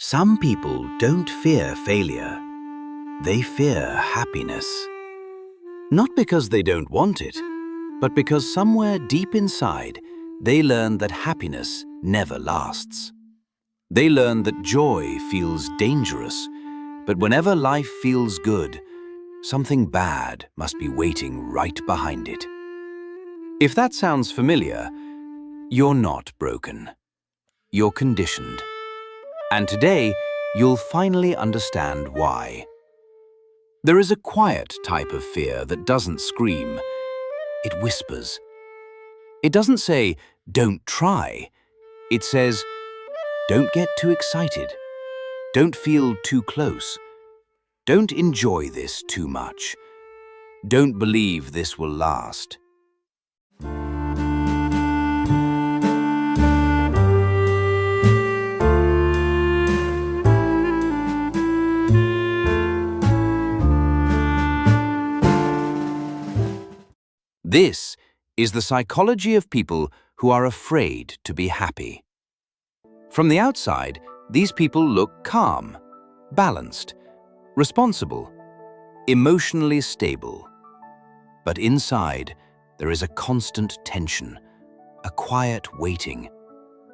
Some people don't fear failure. They fear happiness. Not because they don't want it, but because somewhere deep inside, they learn that happiness never lasts. They learn that joy feels dangerous, but whenever life feels good, something bad must be waiting right behind it. If that sounds familiar, you're not broken. You're conditioned. And today, you'll finally understand why. There is a quiet type of fear that doesn't scream. It whispers. It doesn't say, "Don't try." It says, "Don't get too excited. Don't feel too close. Don't enjoy this too much. Don't believe this will last." This is the psychology of people who are afraid to be happy. From the outside, these people look calm, balanced, responsible, emotionally stable. But inside, there is a constant tension, a quiet waiting,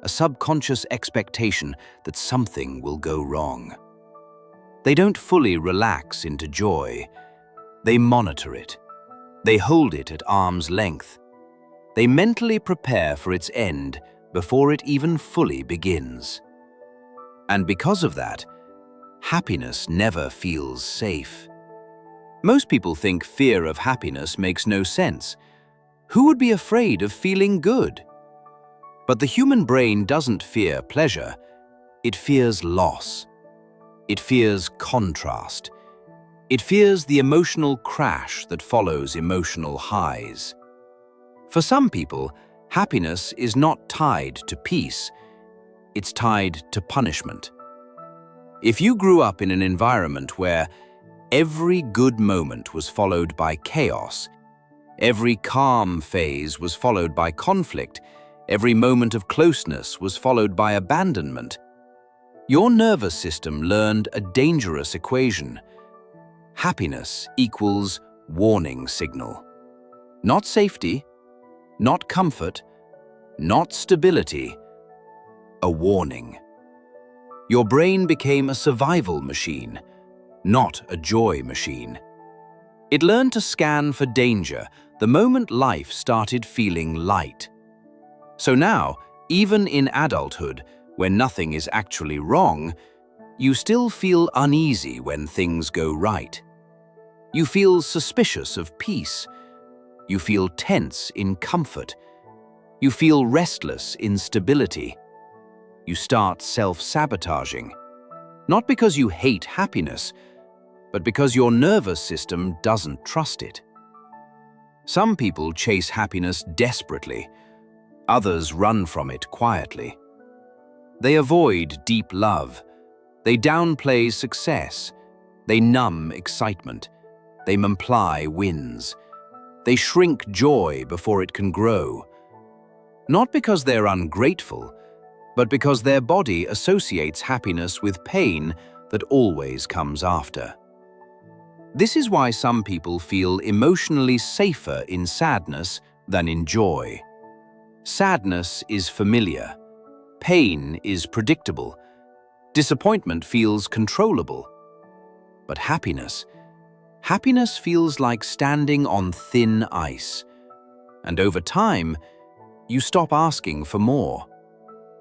a subconscious expectation that something will go wrong. They don't fully relax into joy. They monitor it. They hold it at arm's length. They mentally prepare for its end before it even fully begins. And because of that, happiness never feels safe. Most people think fear of happiness makes no sense. Who would be afraid of feeling good? But the human brain doesn't fear pleasure. It fears loss. It fears contrast. It fears the emotional crash that follows emotional highs. For some people, happiness is not tied to peace. It's tied to punishment. If you grew up in an environment where every good moment was followed by chaos, every calm phase was followed by conflict, every moment of closeness was followed by abandonment, your nervous system learned a dangerous equation. Happiness equals warning signal. Not safety, not comfort, not stability, a warning. Your brain became a survival machine, not a joy machine. It learned to scan for danger the moment life started feeling light. So now, even in adulthood, when nothing is actually wrong, you still feel uneasy when things go right. You feel suspicious of peace. You feel tense in comfort. You feel restless in stability. You start self-sabotaging, not because you hate happiness, but because your nervous system doesn't trust it. Some people chase happiness desperately. Others run from it quietly. They avoid deep love. They downplay success. They numb excitement. They imply wins. They shrink joy before it can grow. Not because they're ungrateful, but because their body associates happiness with pain that always comes after. This is why some people feel emotionally safer in sadness than in joy. Sadness is familiar. Pain is predictable. Disappointment feels controllable. But happiness feels like standing on thin ice. And over time, you stop asking for more.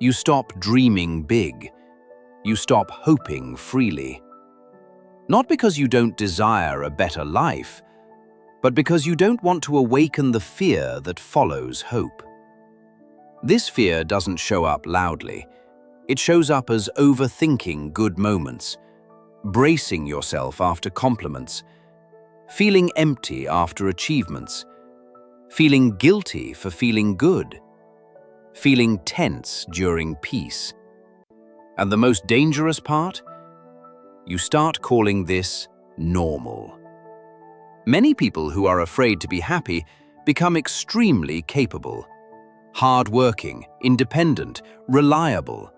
You stop dreaming big. You stop hoping freely. Not because you don't desire a better life, but because you don't want to awaken the fear that follows hope. This fear doesn't show up loudly. It shows up as overthinking good moments, bracing yourself after compliments, feeling empty after achievements, feeling guilty for feeling good, feeling tense during peace. And the most dangerous part? You start calling this normal. Many people who are afraid to be happy become extremely capable, hard-working, independent, reliable.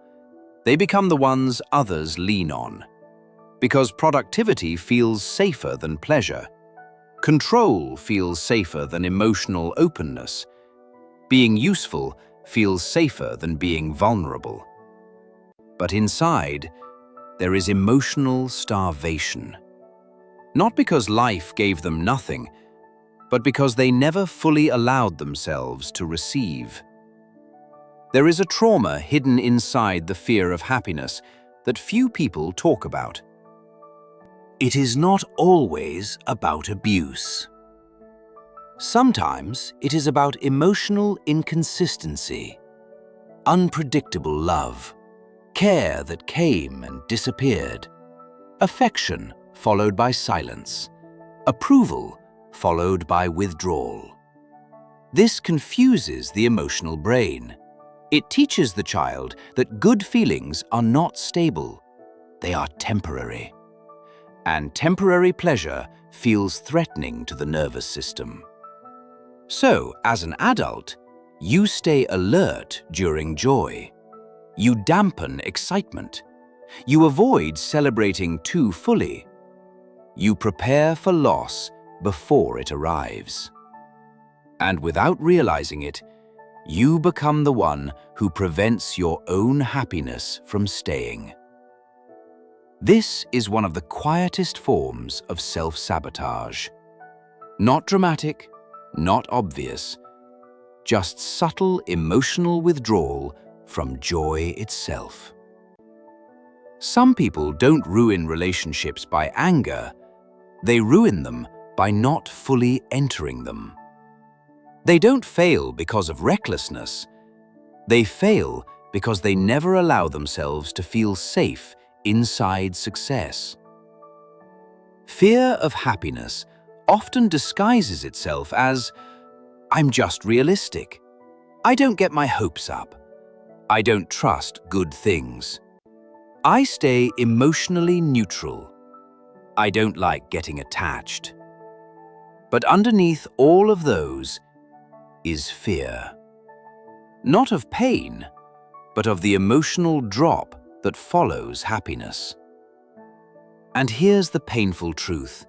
They become the ones others lean on. Because productivity feels safer than pleasure. Control feels safer than emotional openness. Being useful feels safer than being vulnerable. But inside, there is emotional starvation. Not because life gave them nothing, but because they never fully allowed themselves to receive. There is a trauma hidden inside the fear of happiness that few people talk about. It is not always about abuse. Sometimes it is about emotional inconsistency, unpredictable love, care that came and disappeared, affection followed by silence, approval followed by withdrawal. This confuses the emotional brain. It teaches the child that good feelings are not stable, they are temporary. And temporary pleasure feels threatening to the nervous system. So, as an adult, you stay alert during joy. You dampen excitement. You avoid celebrating too fully. You prepare for loss before it arrives. And without realizing it, you become the one who prevents your own happiness from staying. This is one of the quietest forms of self-sabotage. Not dramatic, not obvious, just subtle emotional withdrawal from joy itself. Some people don't ruin relationships by anger, they ruin them by not fully entering them. They don't fail because of recklessness, they fail because they never allow themselves to feel safe inside success. Fear of happiness often disguises itself as, "I'm just realistic. I don't get my hopes up. I don't trust good things. I stay emotionally neutral. I don't like getting attached." But underneath all of those is fear. Not of pain, but of the emotional drop that follows happiness. And here's the painful truth.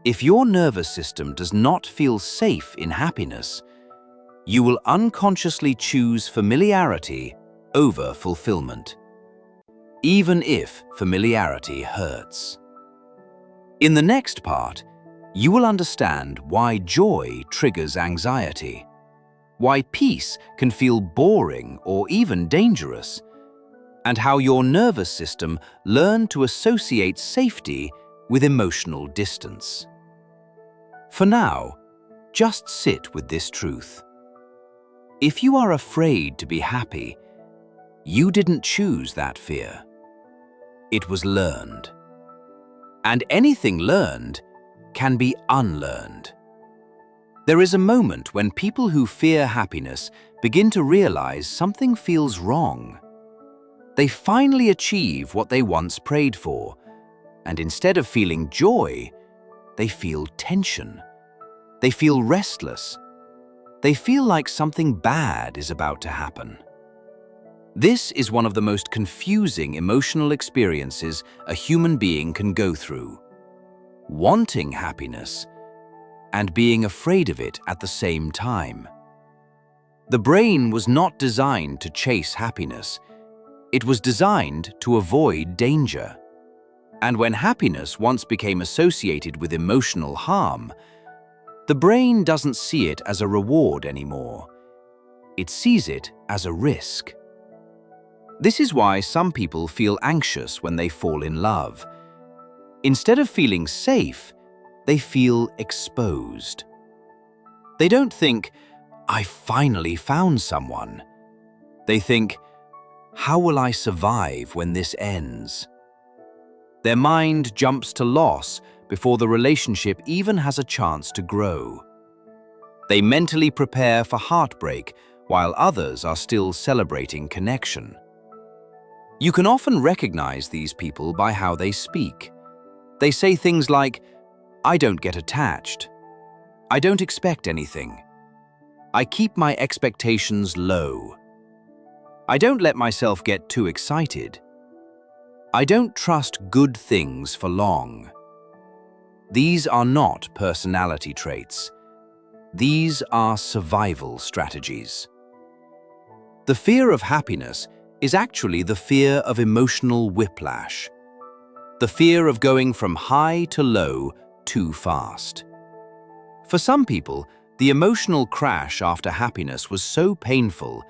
If your nervous system does not feel safe in happiness, you will unconsciously choose familiarity over fulfillment, even if familiarity hurts. In the next part, you will understand why joy triggers anxiety, why peace can feel boring or even dangerous, and how your nervous system learned to associate safety with emotional distance. For now, just sit with this truth. If you are afraid to be happy, you didn't choose that fear. It was learned. And anything learned can be unlearned. There is a moment when people who fear happiness begin to realize something feels wrong. They finally achieve what they once prayed for, and instead of feeling joy, they feel tension. They feel restless. They feel like something bad is about to happen. This is one of the most confusing emotional experiences a human being can go through. Wanting happiness and being afraid of it at the same time. The brain was not designed to chase happiness. It was designed to avoid danger. And when happiness once became associated with emotional harm, the brain doesn't see it as a reward anymore. It sees it as a risk. This is why some people feel anxious when they fall in love. Instead of feeling safe, they feel exposed. They don't think, "I finally found someone." They think, "How will I survive when this ends?" Their mind jumps to loss before the relationship even has a chance to grow. They mentally prepare for heartbreak while others are still celebrating connection. You can often recognize these people by how they speak. They say things like, "I don't get attached. I don't expect anything. I keep my expectations low." I don't let myself get too excited. I don't trust good things for long. These are not personality traits. These are survival strategies. The fear of happiness is actually the fear of emotional whiplash, the fear of going from high to low too fast. For some people, the emotional crash after happiness was so painful,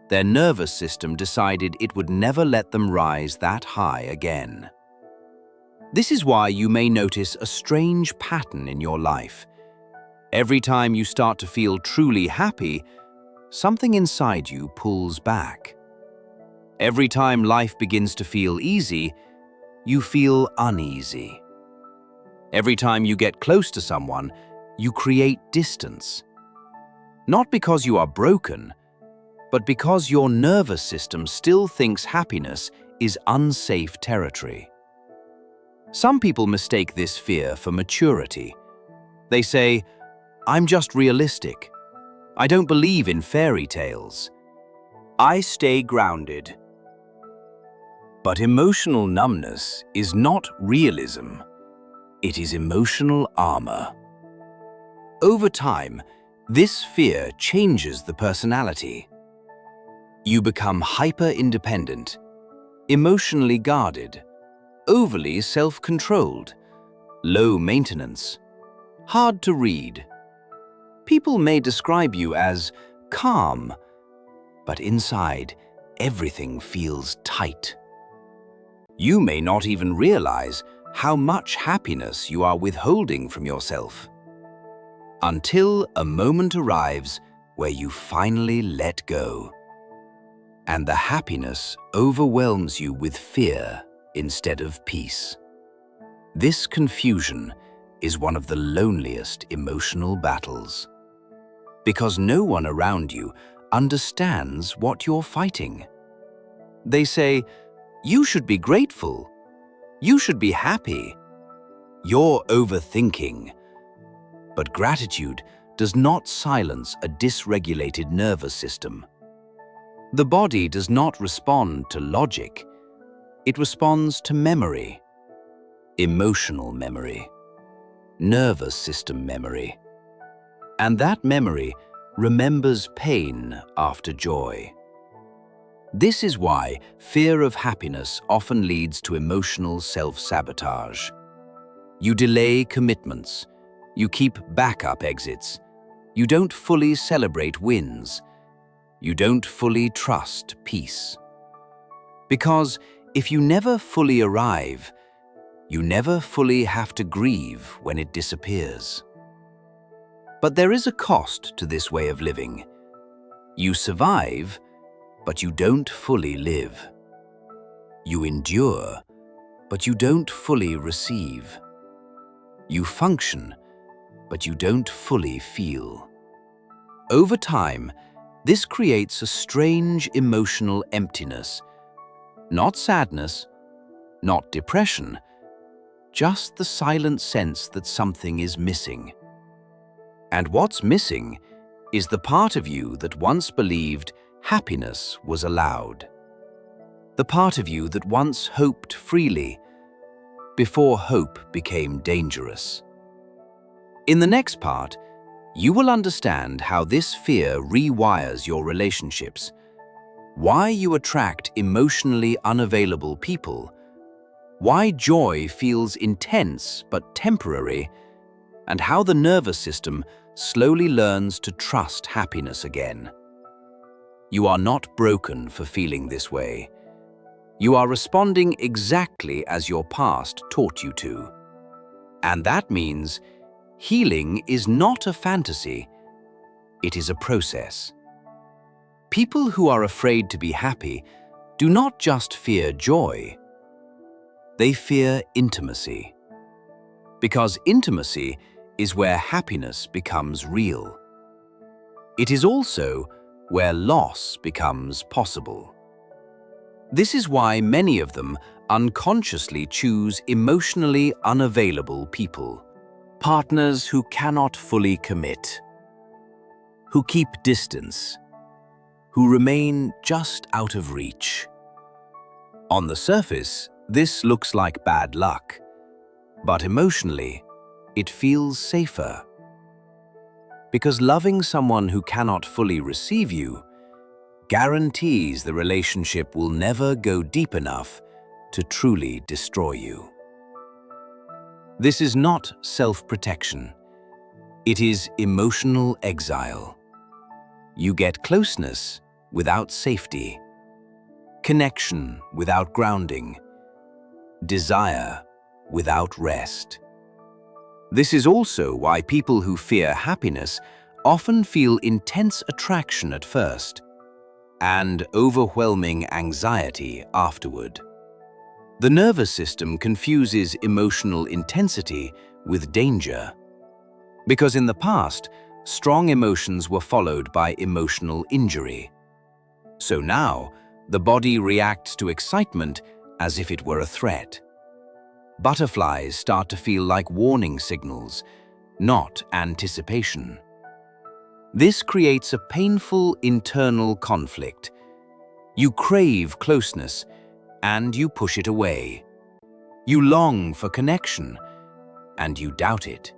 their nervous system decided it would never let them rise that high again. This is why you may notice a strange pattern in your life. Every time you start to feel truly happy, something inside you pulls back. Every time life begins to feel easy, you feel uneasy. Every time you get close to someone, you create distance. Not because you are broken, but because your nervous system still thinks happiness is unsafe territory. Some people mistake this fear for maturity. They say, "I'm just realistic. I don't believe in fairy tales. I stay grounded." But emotional numbness is not realism. It is emotional armor. Over time, this fear changes the personality. You become hyper-independent, emotionally guarded, overly self-controlled, low maintenance, hard to read. People may describe you as calm, but inside, everything feels tight. You may not even realize how much happiness you are withholding from yourself, until a moment arrives where you finally let go, and the happiness overwhelms you with fear instead of peace. This confusion is one of the loneliest emotional battles, because no one around you understands what you're fighting. They say, "You should be grateful. You should be happy. You're overthinking." But gratitude does not silence a dysregulated nervous system. The body does not respond to logic. It responds to memory, emotional memory, nervous system memory. And that memory remembers pain after joy. This is why fear of happiness often leads to emotional self-sabotage. You delay commitments. You keep backup exits. You don't fully celebrate wins. You don't fully trust peace. Because if you never fully arrive, you never fully have to grieve when it disappears. But there is a cost to this way of living. You survive, but you don't fully live. You endure, but you don't fully receive. You function, but you don't fully feel. Over time, this creates a strange emotional emptiness. Not sadness, not depression, just the silent sense that something is missing. And what's missing is the part of you that once believed happiness was allowed. The part of you that once hoped freely, before hope became dangerous. In the next part, you will understand how this fear rewires your relationships, why you attract emotionally unavailable people, why joy feels intense but temporary, and how the nervous system slowly learns to trust happiness again. You are not broken for feeling this way. You are responding exactly as your past taught you to. And that means healing is not a fantasy, it is a process. People who are afraid to be happy do not just fear joy, they fear intimacy. Because intimacy is where happiness becomes real. It is also where loss becomes possible. This is why many of them unconsciously choose emotionally unavailable people, partners who cannot fully commit, who keep distance, who remain just out of reach. On the surface, this looks like bad luck, but emotionally, it feels safer. Because loving someone who cannot fully receive you guarantees the relationship will never go deep enough to truly destroy you. This is not self-protection. It is emotional exile. You get closeness without safety, connection without grounding, desire without rest. This is also why people who fear happiness often feel intense attraction at first and overwhelming anxiety afterward. The nervous system confuses emotional intensity with danger. Because in the past, strong emotions were followed by emotional injury. So now, the body reacts to excitement as if it were a threat. Butterflies start to feel like warning signals, not anticipation. This creates a painful internal conflict. You crave closeness, and you push it away. You long for connection, and you doubt it.